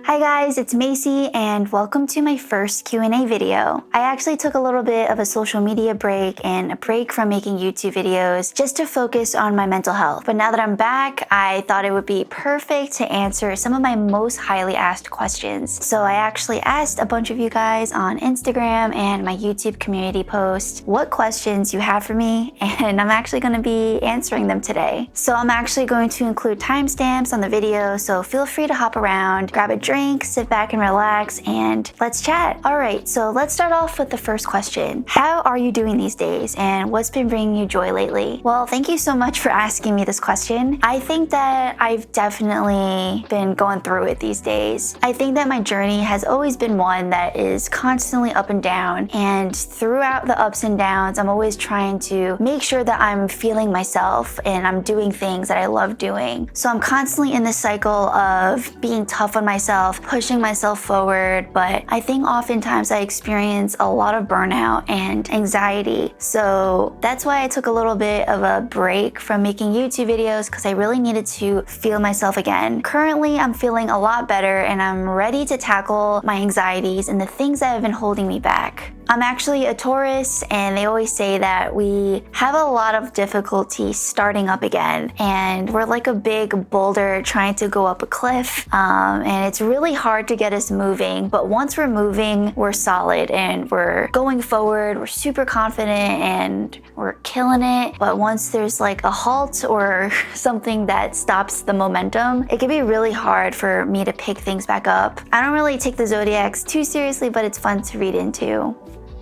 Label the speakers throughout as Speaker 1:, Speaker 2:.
Speaker 1: Hi guys, it's Macy and welcome to my first Q&A video. I actually took a little bit of a social media break and a break from making YouTube videos just to focus on my mental health. But now that I'm back, I thought it would be perfect to answer some of my most highly asked questions. So I actually asked a bunch of you guys on Instagram and my YouTube community post what questions you have for me, and I'm actually going to be answering them today. So I'm actually going to include timestamps on the video, so feel free to hop around, grab a drink, sit back and relax, and let's chat. All right, so let's start off with the first question. How are you doing these days, and what's been bringing you joy lately? Well, thank you so much for asking me this question. I think that I've definitely been going through it these days. I think that my journey has always been one that is constantly up and down, and throughout the ups and downs, I'm always trying to make sure that I'm feeling myself and I'm doing things that I love doing. So I'm constantly in this cycle of being tough on myself, pushing myself forward, but I think oftentimes I experience a lot of burnout and anxiety. So that's why I took a little bit of a break from making YouTube videos, because I really needed to feel myself again. Currently, I'm feeling a lot better and I'm ready to tackle my anxieties and the things that have been holding me back. I'm actually a Taurus, and they always say that we have a lot of difficulty starting up again, and we're like a big boulder trying to go up a cliff, and it's really hard to get us moving, but once we're moving, we're solid and we're going forward, we're super confident and we're killing it. But once there's like a halt or something that stops the momentum, it can be really hard for me to pick things back up. I don't really take the zodiacs too seriously, but it's fun to read into.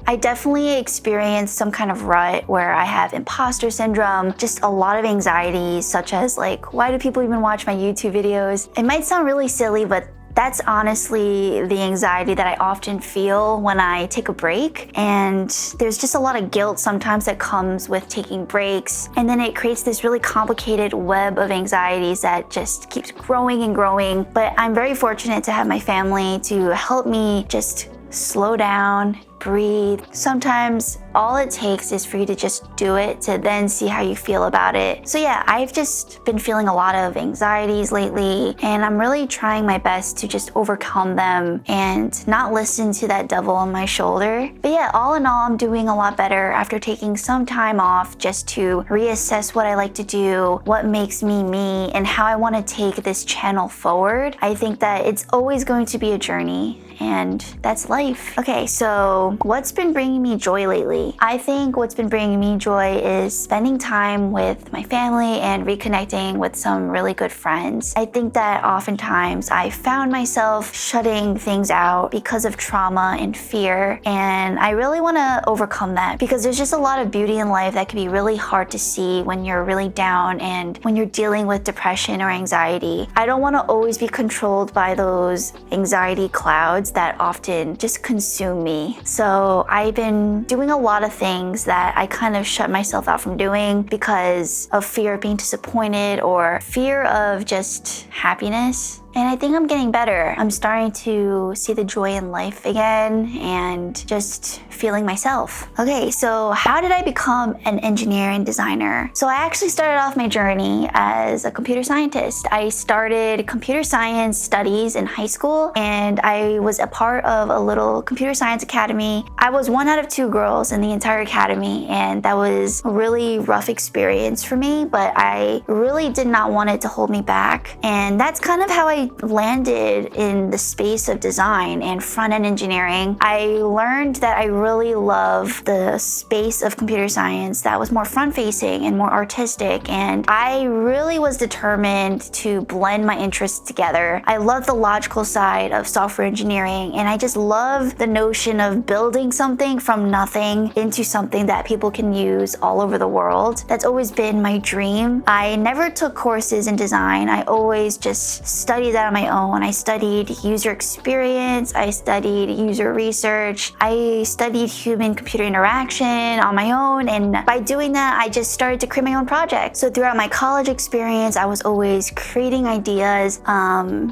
Speaker 1: I definitely experienced some kind of rut where I have imposter syndrome, just a lot of anxiety, such as like, why do people even watch my YouTube videos? It might sound really silly, but that's honestly the anxiety that I often feel when I take a break. And there's just a lot of guilt sometimes that comes with taking breaks. And then it creates this really complicated web of anxieties that just keeps growing and growing. But I'm very fortunate to have my family to help me just slow down, breathe. Sometimes all it takes is for you to just do it to then see how you feel about it. So yeah, I've just been feeling a lot of anxieties lately, and I'm really trying my best to just overcome them and not listen to that devil on my shoulder. But yeah, all in all, I'm doing a lot better after taking some time off just to reassess what I like to do, what makes me me, and how I want to take this channel forward. I think that it's always going to be a journey, and that's life. Okay, so what's been bringing me joy lately? I think what's been bringing me joy is spending time with my family and reconnecting with some really good friends. I think that oftentimes I found myself shutting things out because of trauma and fear, and I really want to overcome that, because there's just a lot of beauty in life that can be really hard to see when you're really down and when you're dealing with depression or anxiety. I don't want to always be controlled by those anxiety clouds that often just consume me. So I've been doing a lot of things that I kind of shut myself out from doing because of fear of being disappointed or fear of just happiness. And I think I'm getting better. I'm starting to see the joy in life again and just feeling myself. Okay, so how did I become an engineer and designer? So I actually started off my journey as a computer scientist. I started computer science studies in high school, and I was a part of a little computer science academy. I was one out of two girls in the entire academy, and that was a really rough experience for me, but I really did not want it to hold me back. And that's kind of how I landed in the space of design and front-end engineering. I learned that I really love the space of computer science that was more front-facing and more artistic, and I really was determined to blend my interests together. I love the logical side of software engineering, and I just love the notion of building something from nothing into something that people can use all over the world. That's always been my dream. I never took courses in design. I always just studied that on my own. I studied user experience, I studied user research, I studied human-computer interaction on my own, and by doing that, I just started to create my own projects. So throughout my college experience, I was always creating ideas,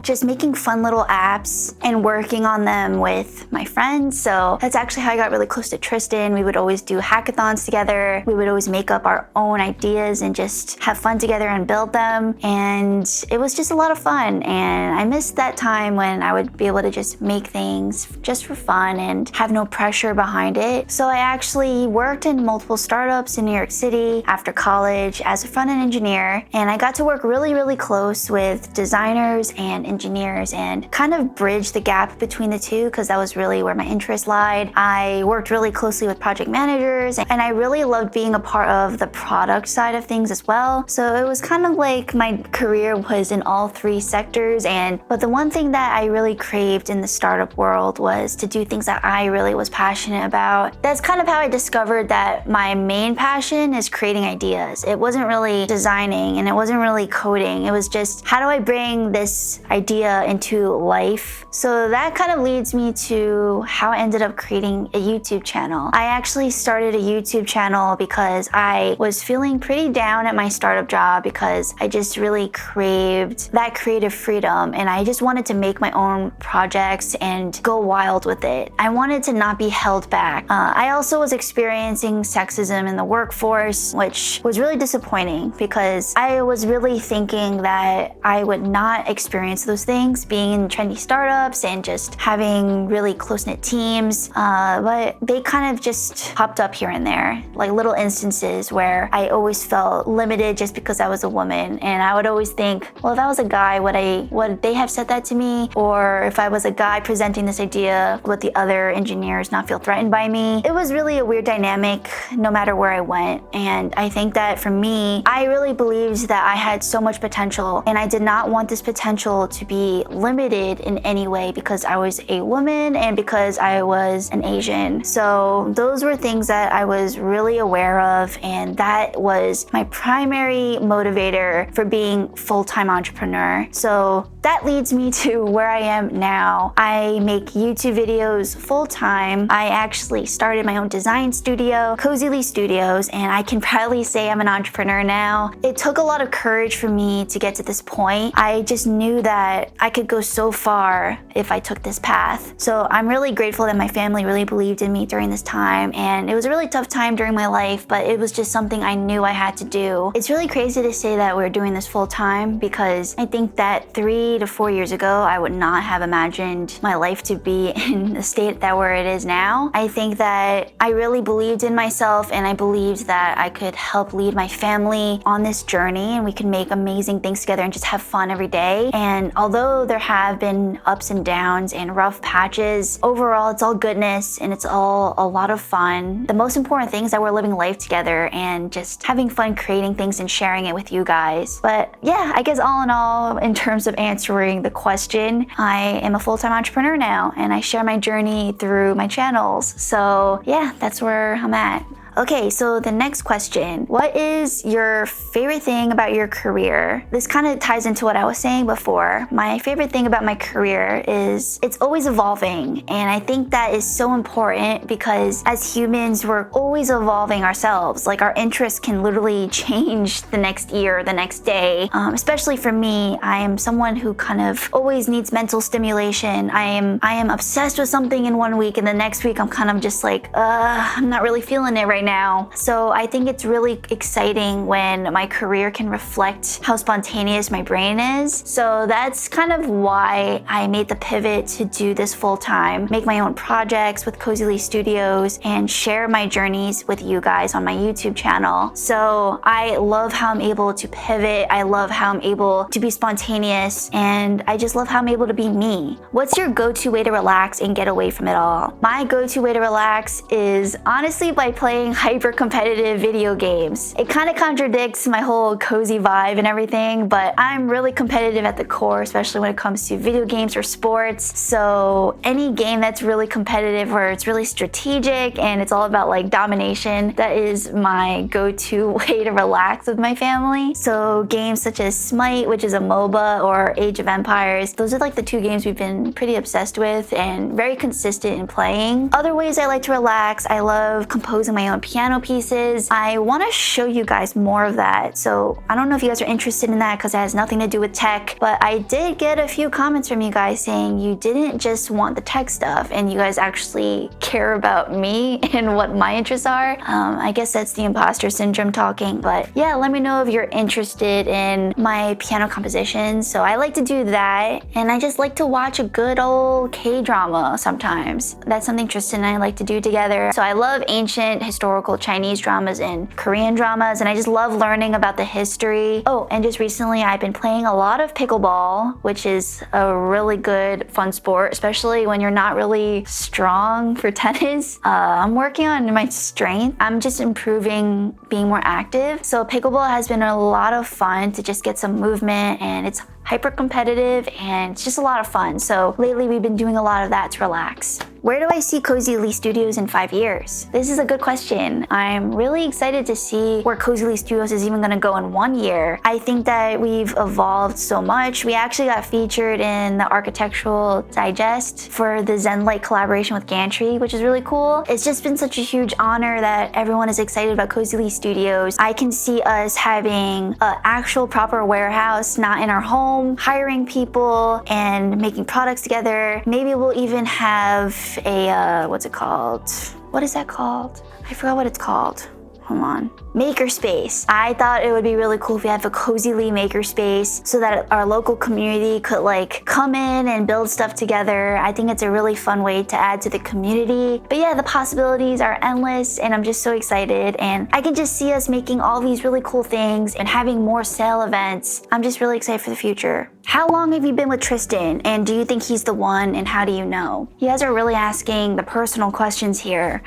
Speaker 1: just making fun little apps and working on them with my friends. So that's actually how I got really close to Tristan. We would always do hackathons together. We would always make up our own ideas and just have fun together and build them. And it was just a lot of fun. And and I missed that time when I would be able to just make things just for fun and have no pressure behind it. So I actually worked in multiple startups in New York City after college as a front-end engineer, and I got to work really close with designers and engineers and kind of bridge the gap between the two, because that was really where my interest lied. I worked really closely with project managers, and I really loved being a part of the product side of things as well. So it was kind of like my career was in all three sectors. But the one thing that I really craved in the startup world was to do things that I really was passionate about. That's kind of how I discovered that my main passion is creating ideas. It wasn't really designing and it wasn't really coding. It was just, how do I bring this idea into life? So that kind of leads me to how I ended up creating a YouTube channel. I actually started a YouTube channel because I was feeling pretty down at my startup job because I just really craved that creative freedom, and I just wanted to make my own projects and go wild with it. I wanted to not be held back. I also was experiencing sexism in the workforce, which was really disappointing because I was really thinking that I would not experience those things being in trendy startups and just having really close-knit teams, but they kind of just popped up here and there, like little instances where I always felt limited just because I was a woman, and I would always think, well, if I was a guy, would they have said that to me? Or if I was a guy presenting this idea, would the other engineers not feel threatened by me? It was really a weird dynamic no matter where I went, and I think that for me, I really believed that I had so much potential, and I did not want this potential to be limited in any way because I was a woman and because I was an Asian. So those were things that I was really aware of, and that was my primary motivator for being full-time entrepreneur. So that leads me to where I am now. I make YouTube videos full-time. I actually started my own design studio, Cozyleigh Studios, and I can proudly say I'm an entrepreneur now. It took a lot of courage for me to get to this point. I just knew that I could go so far if I took this path. So I'm really grateful that my family really believed in me during this time, and it was a really tough time during my life, but it was just something I knew I had to do. It's really crazy to say that we're doing this full-time because I think that 3 to 4 years ago, I would not have imagined my life to be in the state that where it is now. I think that I really believed in myself, and I believed that I could help lead my family on this journey, and we could make amazing things together and just have fun every day. And although there have been ups and downs and rough patches, overall it's all goodness and it's all a lot of fun. The most important thing is that we're living life together and just having fun creating things and sharing it with you guys. But yeah, I guess all in all, in terms of answering the question, I am a full-time entrepreneur now, and I share my journey through my channels. So yeah, that's where I'm at. Okay, so the next question, what is your favorite thing about your career? This kind of ties into what I was saying before. My favorite thing about my career is it's always evolving, and I think that is so important because as humans, we're always evolving ourselves. Like our interests can literally change the next year, the next day. Especially for me, I am someone who kind of always needs mental stimulation. I am obsessed with something in one week, and the next week I'm kind of just like, I'm not really feeling it right now. So I think it's really exciting when my career can reflect how spontaneous my brain is. So that's kind of why I made the pivot to do this full-time, make my own projects with Cozyleigh Studios, and share my journeys with you guys on my YouTube channel. So I love how I'm able to pivot. I love how I'm able to be spontaneous, and I just love how I'm able to be me. What's your go-to way to relax and get away from it all? My go-to way to relax is honestly by playing hyper-competitive video games. It kind of contradicts my whole cozy vibe and everything, but I'm really competitive at the core, especially when it comes to video games or sports. So any game that's really competitive, where it's really strategic and it's all about like domination, that is my go-to way to relax with my family. So games such as Smite, which is a MOBA, or Age of Empires, those are like the two games we've been pretty obsessed with and very consistent in playing. Other ways I like to relax, I love composing my own piano pieces. I want to show you guys more of that. So I don't know if you guys are interested in that because it has nothing to do with tech, but I did get a few comments from you guys saying you didn't just want the tech stuff and you guys actually care about me and what my interests are. I guess that's the imposter syndrome talking, but yeah, let me know if you're interested in my piano compositions. So I like to do that, and I just like to watch a good old K-drama sometimes. That's something Tristan and I like to do together. So I love ancient historical Chinese dramas and Korean dramas, and I just love learning about the history. Oh, and just recently I've been playing a lot of pickleball, which is a really good fun sport, especially when you're not really strong for tennis. I'm working on my strength. I'm just improving being more active. So pickleball has been a lot of fun to just get some movement, and it's hyper competitive and it's just a lot of fun. So lately we've been doing a lot of that to relax. Where do I see Cozyleigh Studios in 5 years? This is a good question. I'm really excited to see where Cozyleigh Studios is even gonna go in 1 year. I think that we've evolved so much. We actually got featured in the Architectural Digest for the Zenlight collaboration with Gantry, which is really cool. It's just been such a huge honor that everyone is excited about Cozyleigh Studios. I can see us having an actual proper warehouse, not in our home, hiring people and making products together. Maybe we'll even have a, what's it called? What is that called? I forgot what it's called. Hold on. Makerspace. I thought it would be really cool if we have a Cozyleigh makerspace so that our local community could like come in and build stuff together. I think it's a really fun way to add to the community. But yeah, the possibilities are endless and I'm just so excited, and I can just see us making all these really cool things and having more sale events. I'm just really excited for the future. How long have you been with Tristan, and do you think he's the one, and how do you know? You guys are really asking the personal questions here.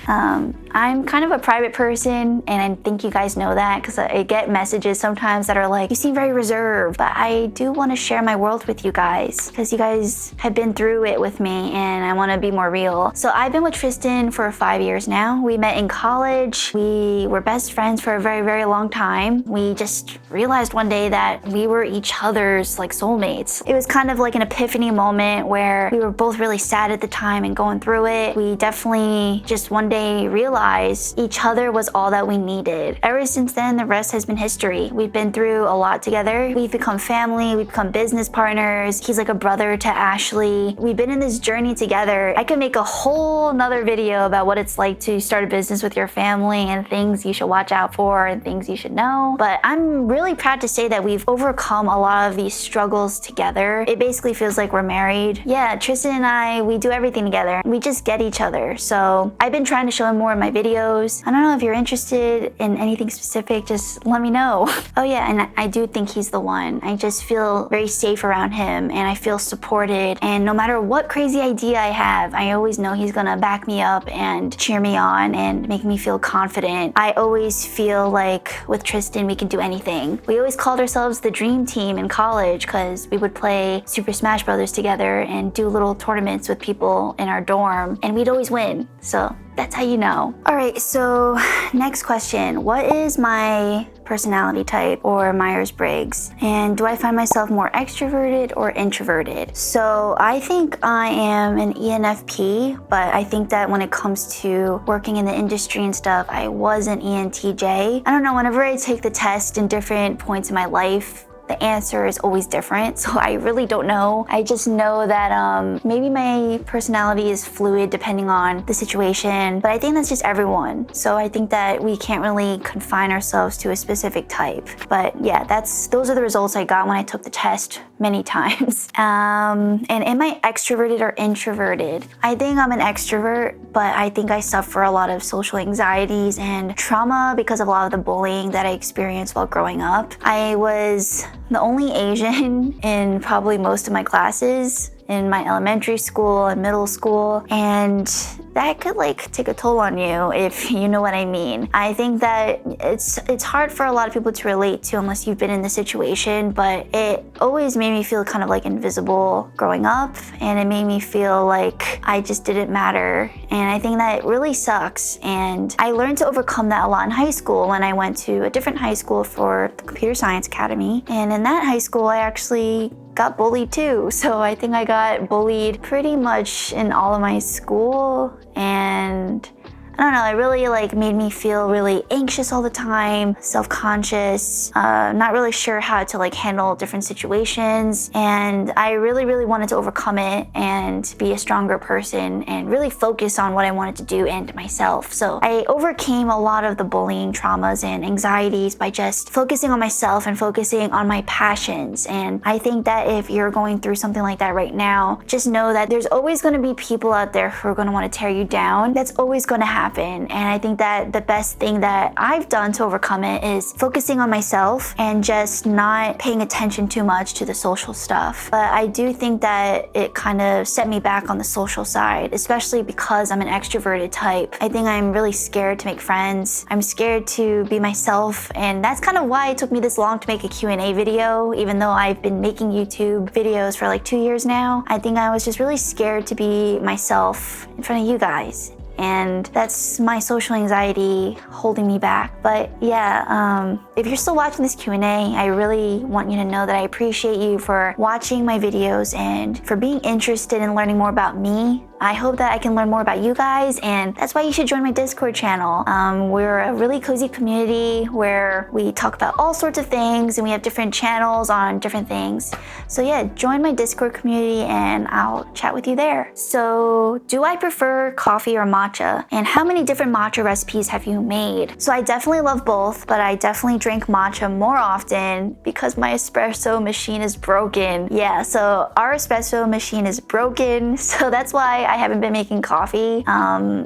Speaker 1: I'm kind of a private person, and I think you guys know that because I get messages sometimes that are like, you seem very reserved, but I do want to share my world with you guys because you guys have been through it with me and I want to be more real. So I've been with Tristan for 5 years now. We met in college. We were best friends for a very, very long time. We just realized one day that we were each other's like soulmates. It was kind of like an epiphany moment where we were both really sad at the time and going through it. We definitely just one day realized each other was all that we needed. Ever since then, the rest has been history. We've been through a lot together. We've become family, we've become business partners. He's like a brother to Ashleigh. We've been in this journey together. I could make a whole nother video about what it's like to start a business with your family and things you should watch out for and things you should know. But I'm really proud to say that we've overcome a lot of these struggles together. It basically feels like we're married. Yeah, Tristan and I, we do everything together. We just get each other. So I've been trying to show him more in my videos. I don't know if you're interested in anything specific, just let me know. Oh yeah, and I do think he's the one. I just feel very safe around him and I feel supported. And no matter what crazy idea I have, I always know he's gonna back me up and cheer me on and make me feel confident. I always feel like with Tristan, we can do anything. We always called ourselves the dream team in college because we would play Super Smash Brothers together and do little tournaments with people in our dorm, and we'd always win. So that's how you know. All right, so next question. What is my personality type or Myers-Briggs? And do I find myself more extroverted or introverted? So I think I am an ENFP, but I think that when it comes to working in the industry and stuff, I was an ENTJ. I don't know, whenever I take the test in different points in my life, the answer is always different, so I really don't know. I just know that maybe my personality is fluid depending on the situation, but I think that's just everyone. So I think that we can't really confine ourselves to a specific type. But yeah, those are the results I got when I took the test many times. And am I extroverted or introverted? I think I'm an extrovert, but I think I suffer a lot of social anxieties and trauma because of a lot of the bullying that I experienced while growing up. I was the only Asian in probably most of my classes in my elementary school and middle school, and that could like take a toll on you if you know what I mean. I think that it's hard for a lot of people to relate to unless you've been in the situation, but it always made me feel kind of like invisible growing up, and it made me feel like I just didn't matter, and I think that really sucks. And I learned to overcome that a lot in high school when I went to a different high school for the Computer Science Academy, and in that high school I actually got bullied too. So I think I got bullied pretty much in all of my school, and I don't know, it really like made me feel really anxious all the time, self-conscious, not really sure how to like handle different situations. And I really wanted to overcome it and be a stronger person and really focus on what I wanted to do and myself. So I overcame a lot of the bullying traumas and anxieties by just focusing on myself and focusing on my passions. And I think that if you're going through something like that right now, just know that there's always going to be people out there who are going to want to tear you down. That's always going to happen. And I think that the best thing that I've done to overcome it is focusing on myself and just not paying attention too much to the social stuff. But I do think that it kind of set me back on the social side, especially because I'm an extroverted type. I think I'm really scared to make friends. I'm scared to be myself, and that's kind of why it took me this long to make a Q&A video, even though I've been making YouTube videos for like 2 years now. I think I was just really scared to be myself in front of you guys. And that's my social anxiety holding me back. But yeah, if you're still watching this Q&A, I really want you to know that I appreciate you for watching my videos and for being interested in learning more about me. I hope that I can learn more about you guys, and that's why you should join my Discord channel. We're a really cozy community where we talk about all sorts of things and we have different channels on different things. So yeah, join my Discord community and I'll chat with you there. So do I prefer coffee or matcha? And how many different matcha recipes have you made? So I definitely love both, but I definitely drink matcha more often because my espresso machine is broken. Yeah, so our espresso machine is broken, so that's why I haven't been making coffee.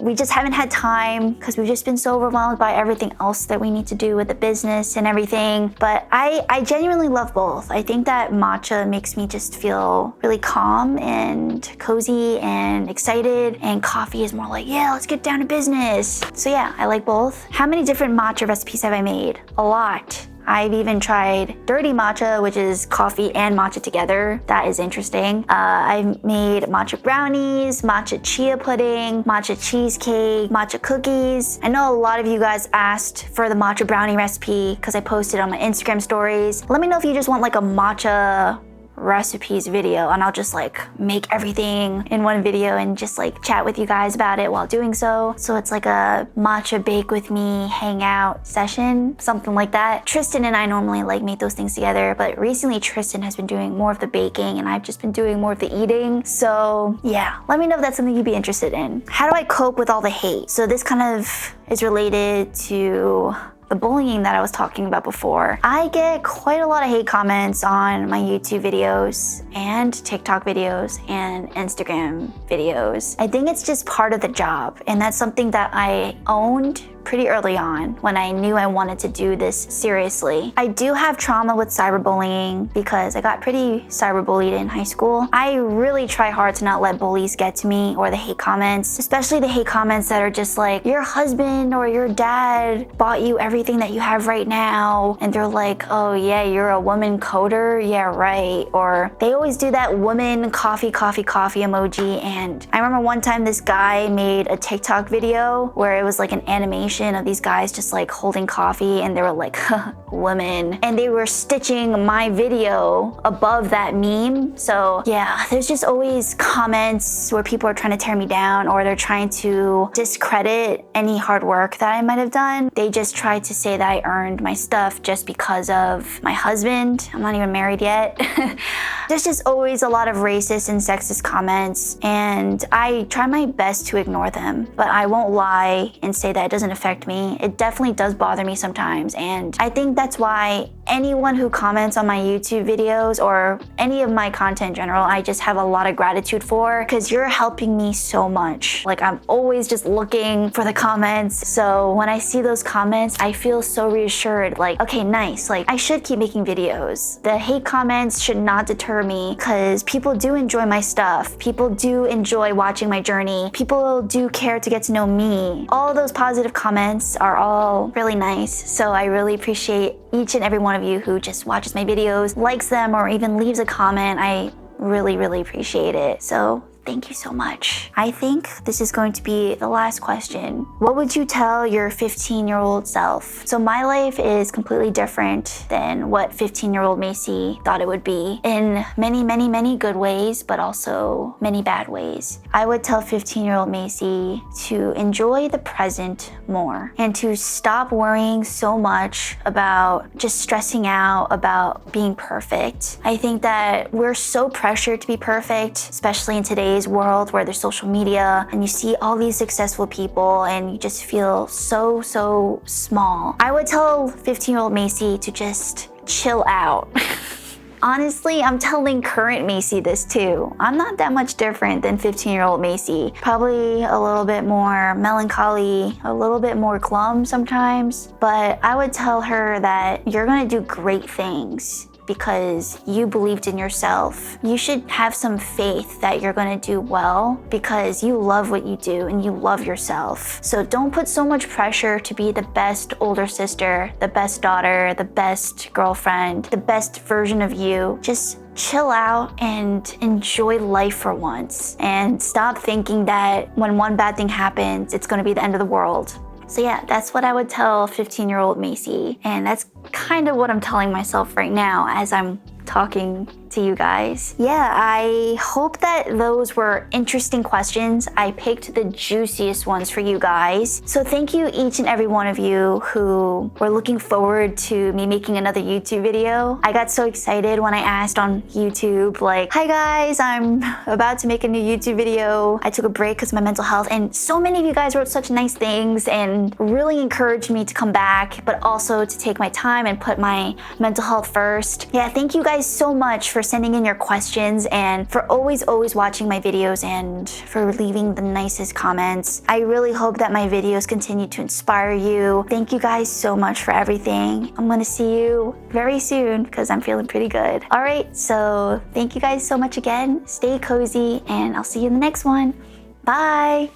Speaker 1: We just haven't had time because we've just been so overwhelmed by everything else that we need to do with the business and everything. But I genuinely love both. I think that matcha makes me just feel really calm and cozy and excited, and coffee is more like, yeah, let's get down to business. So yeah, I like both. How many different matcha recipes have I made? A lot. I've even tried dirty matcha, which is coffee and matcha together. That is interesting. I've made matcha brownies, matcha chia pudding, matcha cheesecake, matcha cookies. I know a lot of you guys asked for the matcha brownie recipe because I posted on my Instagram stories. Let me know if you just want like a matcha recipes video, and I'll just like make everything in one video and just like chat with you guys about it while doing so. So it's like a matcha bake with me hangout session, something like that. Tristan and I normally like make those things together, but recently Tristan has been doing more of the baking and I've just been doing more of the eating. So yeah, let me know if that's something you'd be interested in. How do I cope with all the hate? So this kind of is related to the bullying that I was talking about before. I get quite a lot of hate comments on my YouTube videos and TikTok videos and Instagram videos. I think it's just part of the job, and that's something that I owned pretty early on when I knew I wanted to do this seriously. I do have trauma with cyberbullying because I got pretty cyberbullied in high school. I really try hard to not let bullies get to me, or the hate comments, especially the hate comments that are just like, your husband or your dad bought you everything that you have right now, and they're like, oh yeah, you're a woman coder? Yeah, right. Or they always do that woman coffee emoji. And I remember one time this guy made a TikTok video where it was like an animation of these guys just like holding coffee, and they were like, women, and they were stitching my video above that meme. So yeah, there's just always comments where people are trying to tear me down, or they're trying to discredit any hard work that I might have done. They just try to say that I earned my stuff just because of my husband. I'm not even married yet. There's just always a lot of racist and sexist comments, and I try my best to ignore them, but I won't lie and say that it doesn't affect me. It definitely does bother me sometimes, and I think that's why anyone who comments on my YouTube videos or any of my content in general, I just have a lot of gratitude for, because you're helping me so much. Like, I'm always just looking for the comments, so when I see those comments, I feel so reassured, like, okay, nice, like I should keep making videos. The hate comments should not deter me, because people do enjoy my stuff. People do enjoy watching my journey. People do care to get to know me. All those positive comments are all really nice, so I really appreciate each and every one of you who just watches my videos, likes them, or even leaves a comment. I really appreciate it. So Thank you so much. I think this is going to be the last question. What would you tell your 15-year-old self? So my life is completely different than what 15-year-old Macy thought it would be in many, many, many good ways, but also many bad ways. I would tell 15-year-old Macy to enjoy the present more and to stop worrying so much about just stressing out about being perfect. I think that we're so pressured to be perfect, especially in today's world where there's social media and you see all these successful people and you just feel so small. I would tell 15-year-old Macy to just chill out. Honestly, I'm telling current Macy this too. I'm not that much different than 15-year-old Macy. Probably a little bit more melancholy, a little bit more glum sometimes, but I would tell her that you're gonna do great things because you believed in yourself. You should have some faith that you're gonna do well because you love what you do and you love yourself. So don't put so much pressure to be the best older sister, the best daughter, the best girlfriend, the best version of you. Just chill out and enjoy life for once and stop thinking that when one bad thing happens, it's gonna be the end of the world. So yeah, that's what I would tell 15-year-old Macy. And that's kind of what I'm telling myself right now as I'm talking to you guys. Yeah, I hope that those were interesting questions. I picked the juiciest ones for you guys. So thank you each and every one of you who were looking forward to me making another YouTube video. I got so excited when I asked on YouTube, like, hi guys, I'm about to make a new YouTube video. I took a break because of my mental health, and so many of you guys wrote such nice things and really encouraged me to come back, but also to take my time and put my mental health first. Yeah, thank you guys so much for sending in your questions and for always watching my videos and for leaving the nicest comments. I really hope that my videos continue to inspire you. Thank you guys so much for everything. I'm gonna see you very soon because I'm feeling pretty good. All right, so thank you guys so much again. Stay cozy and I'll see you in the next one. Bye.